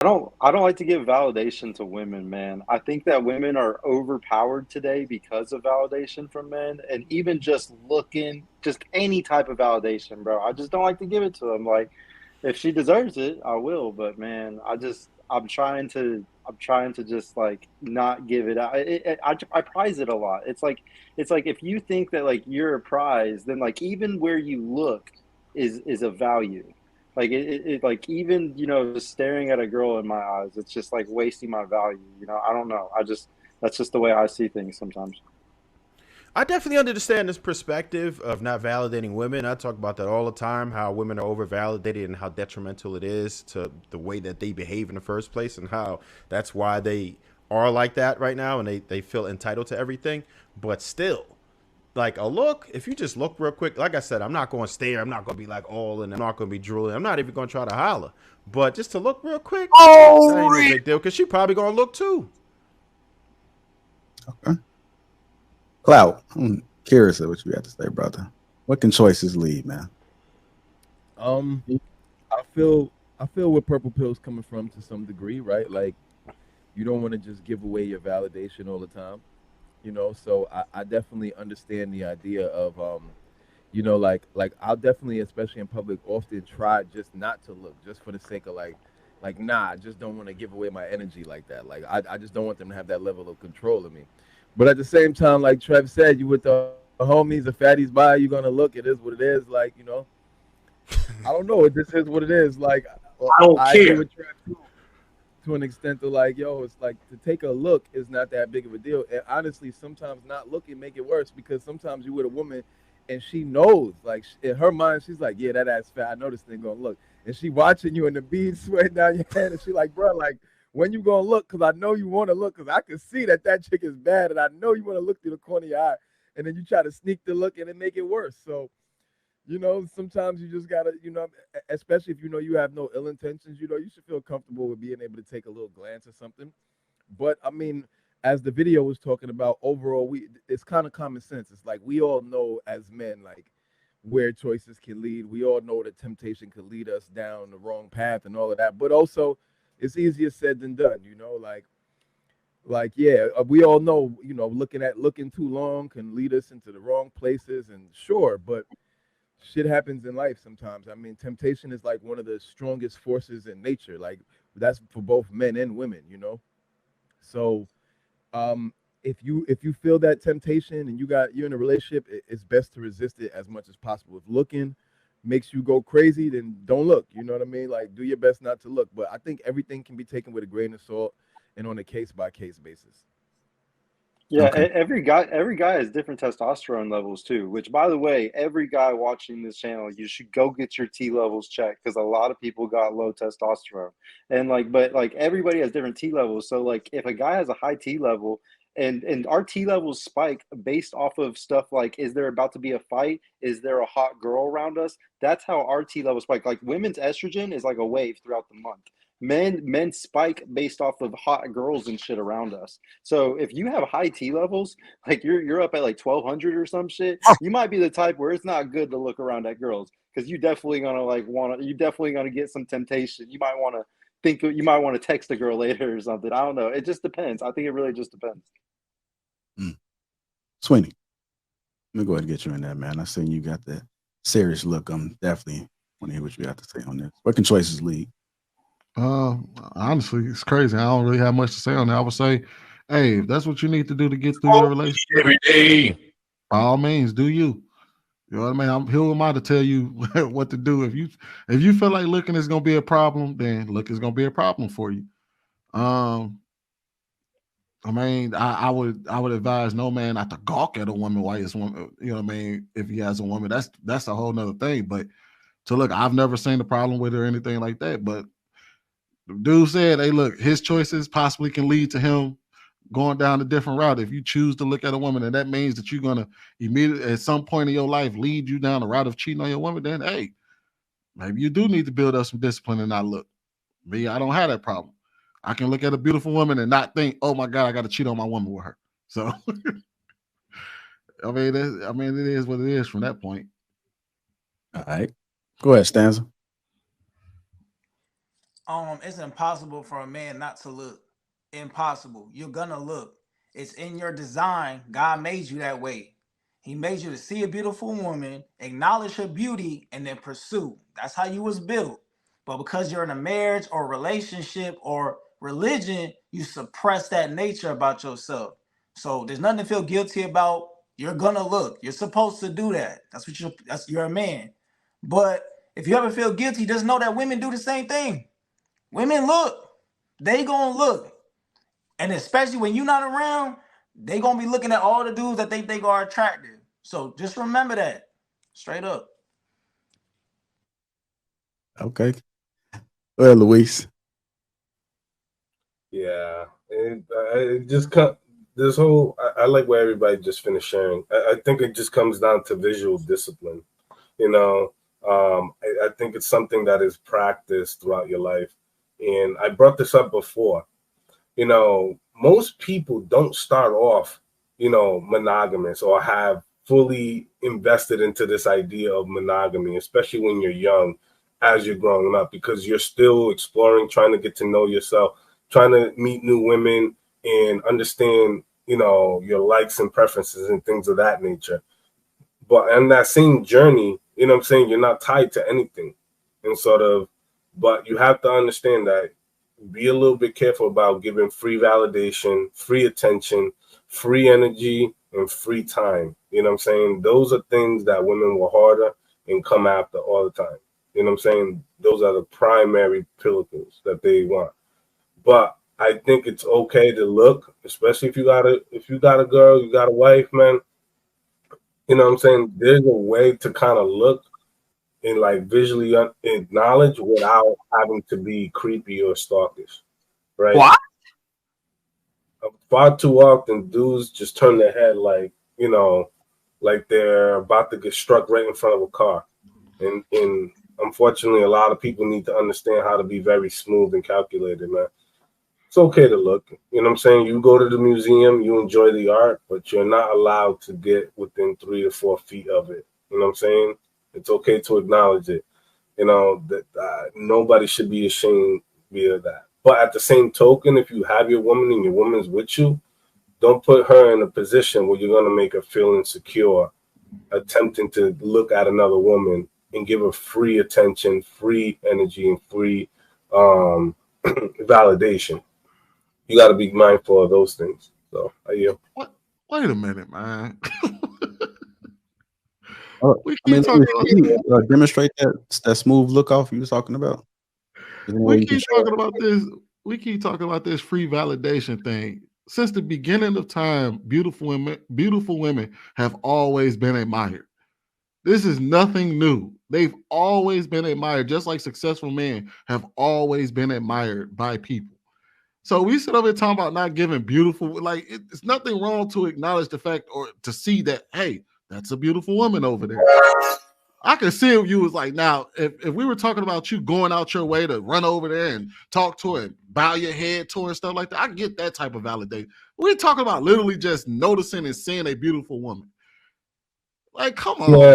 I don't like to give validation to women, man. I think that women are overpowered today because of validation from men, and even just looking, just any type of validation, bro. I just don't like to give it to them. Like, if she deserves it, I will. But man, I'm trying to just like not give it out. I prize it a lot. It's like if you think that like you're a prize, then like even where you look is a value. Like like even just staring at a girl in my eyes, it's just like wasting my value. I don't know. That's just the way I see things sometimes. I definitely understand this perspective of not validating women. I talk about that all the time, how women are overvalidated and how detrimental it is to the way that they behave in the first place, and how that's why they are like that right now and they feel entitled to everything. But still, like a look, if you just look real quick, like I said, I'm not going to stare. I'm not going to be like all in. I'm not going to be drooling. I'm not even going to try to holler. But just to look real quick, that Oh, ain't no big deal because she probably going to look too. okay. Clout. I'm curious of what you got to say, brother. What can choices lead, man? Um, I feel where Purple Pill's coming from to some degree, right? Like you don't want to just give away your validation all the time, So I definitely understand the idea of like I'll definitely, especially in public, often try just not to look, just for the sake of like nah, I just don't want to give away my energy like that. Like I just don't want them to have that level of control of me. But at the same time, like Trev said, you with the homies, the fatties by, you're gonna look. It is what it is. I don't know. It just is what it is. Like I don't I agree care. with Trev too, to an extent of like, yo, it's like to take a look is not that big of a deal. And honestly, sometimes not looking make it worse because sometimes you with a woman and she knows, like in her mind, she's like, yeah, that ass fat. I know this thing gonna look. And she watching you and the beads sweating down your head, and she like, bro, like when you gonna look? Cause I know you want to look, cause I can see that that chick is bad, and I know you want to look through the corner of your eye, and then you try to sneak the look and it make it worse. So sometimes you just gotta, especially if you know you have no ill intentions, you should feel comfortable with being able to take a little glance or something. But I mean, as the video was talking about, overall, it's kind of common sense. It's like we all know as men, like where choices can lead. We all know that temptation could lead us down the wrong path and all of that. But also, it's easier said than done. Like yeah, we all know, looking too long can lead us into the wrong places, and sure, but shit happens in life sometimes. I mean, temptation is like one of the strongest forces in nature. Like that's for both men and women. So, um, if you feel that temptation and you're in a relationship, it's best to resist it as much as possible. If looking makes you go crazy, then don't look. You know what I mean? Like do your best not to look. But I think everything can be taken with a grain of salt and on a case by case basis. Yeah, Okay. every guy has different testosterone levels too. Which, by the way, every guy watching this channel, you should go get your T levels checked because a lot of people got low testosterone, and but like everybody has different T levels. So like, if a guy has a high T level, and our T levels spike based off of stuff like, is there about to be a fight? Is there a hot girl around us? That's how our T levels spike. Like women's estrogen is like a wave throughout the month. Men spike based off of hot girls and shit around us. So if you have high T levels, like you're up at like 1200 or some shit, you might be the type where it's not good to look around at girls because you definitely gonna get some temptation. You might want to text a girl later or something. I don't know. It just depends. I think it really just depends. Mm. Sweeney, let me go ahead and get you in there, man. I seen you got that serious look. I'm definitely want to hear what you got to say on this. What can choices lead? Uh, Honestly, it's crazy. I don't really have much to say on that. I would say, hey, if that's what you need to do to get through your Smoke relationship, every day. by all means, do you. You know what I mean? Who am I to tell you what to do? If you feel like looking is gonna be a problem, then look is gonna be a problem for you. Um, I mean, I would advise no man not to gawk at a woman while his woman, you know what I mean, if he has a woman, that's a whole nother thing. But to look, I've never seen a problem with it or anything like that. But the dude said, hey, look, his choices possibly can lead to him going down a different route. If you choose to look at a woman, and that means that you're gonna immediately at some point in your life lead you down the route of cheating on your woman, then hey, maybe you do need to build up some discipline and not look. Me, I don't have that problem. I can look at a beautiful woman and not think, oh my God, I got to cheat on my woman with her. So I mean, it is what it is from that point. All right. Go ahead, Stanza. it's impossible for a man not to look. Impossible. You're gonna look. It's in your design. God made you that way. He made you to see a beautiful woman, acknowledge her beauty, and then pursue. That's how you was built. But because you're in a marriage or relationship or religion, you suppress that nature about yourself. So there's nothing to feel guilty about. You're gonna look. You're supposed to do that. You're a man. But if you ever feel guilty, just know that women do the same thing. Women look. They gonna look. And especially when you're not around, they gonna be looking at all the dudes that they think are attractive. So just remember that. Straight up. Okay. Well, Luis. Yeah, it just this whole. I like what everybody just finished sharing. I think it just comes down to visual discipline. You know, I think it's something that is practiced throughout your life. And I brought this up before. You know, most people don't start off, monogamous or have fully invested into this idea of monogamy, especially when you're young, as you're growing up, because you're still exploring, trying to get to know yourself, trying to meet new women and understand, your likes and preferences and things of that nature. But on that same journey, what I'm saying, you're not tied to anything. And but you have to understand that be a little bit careful about giving free validation, free attention, free energy, and free time. You know what I'm saying? Those are things that women will harder and come after all the time. You know what I'm saying? Those are the primary pillars that they want. But I think it's okay to look, especially if you got a girl, you got a wife, man. You know what I'm saying? There's a way to kind of look and like visually acknowledge without having to be creepy or stalkish, right? What? Far too often, dudes just turn their head like like they're about to get struck right in front of a car, and unfortunately, a lot of people need to understand how to be very smooth and calculated, man. It's okay to look. You know what I'm saying? You go to the museum, you enjoy the art, but you're not allowed to get within 3 to 4 feet of it. You know what I'm saying? It's okay to acknowledge it. That nobody should be ashamed of that. But at the same token, if you have your woman and your woman's with you, don't put her in a position where you're going to make her feel insecure, attempting to look at another woman and give her free attention, free energy, and free validation. You got to be mindful of those things. So, What? Wait a minute, man. We keep talking about demonstrate that smooth look off you was talking about. We keep talking about this. We keep talking about this free validation thing. Since the beginning of time, beautiful women have always been admired. This is nothing new. They've always been admired, just like successful men have always been admired by people. So we sit up here talking about not giving beautiful, like it's nothing wrong to acknowledge the fact or to see that, hey, that's a beautiful woman over there. I can see if you was like, now, if we were talking about you going out your way to run over there and talk to her and bow your head to her and stuff like that, I get that type of validation. We're talking about literally just noticing and seeing a beautiful woman. Like, come on. Yeah.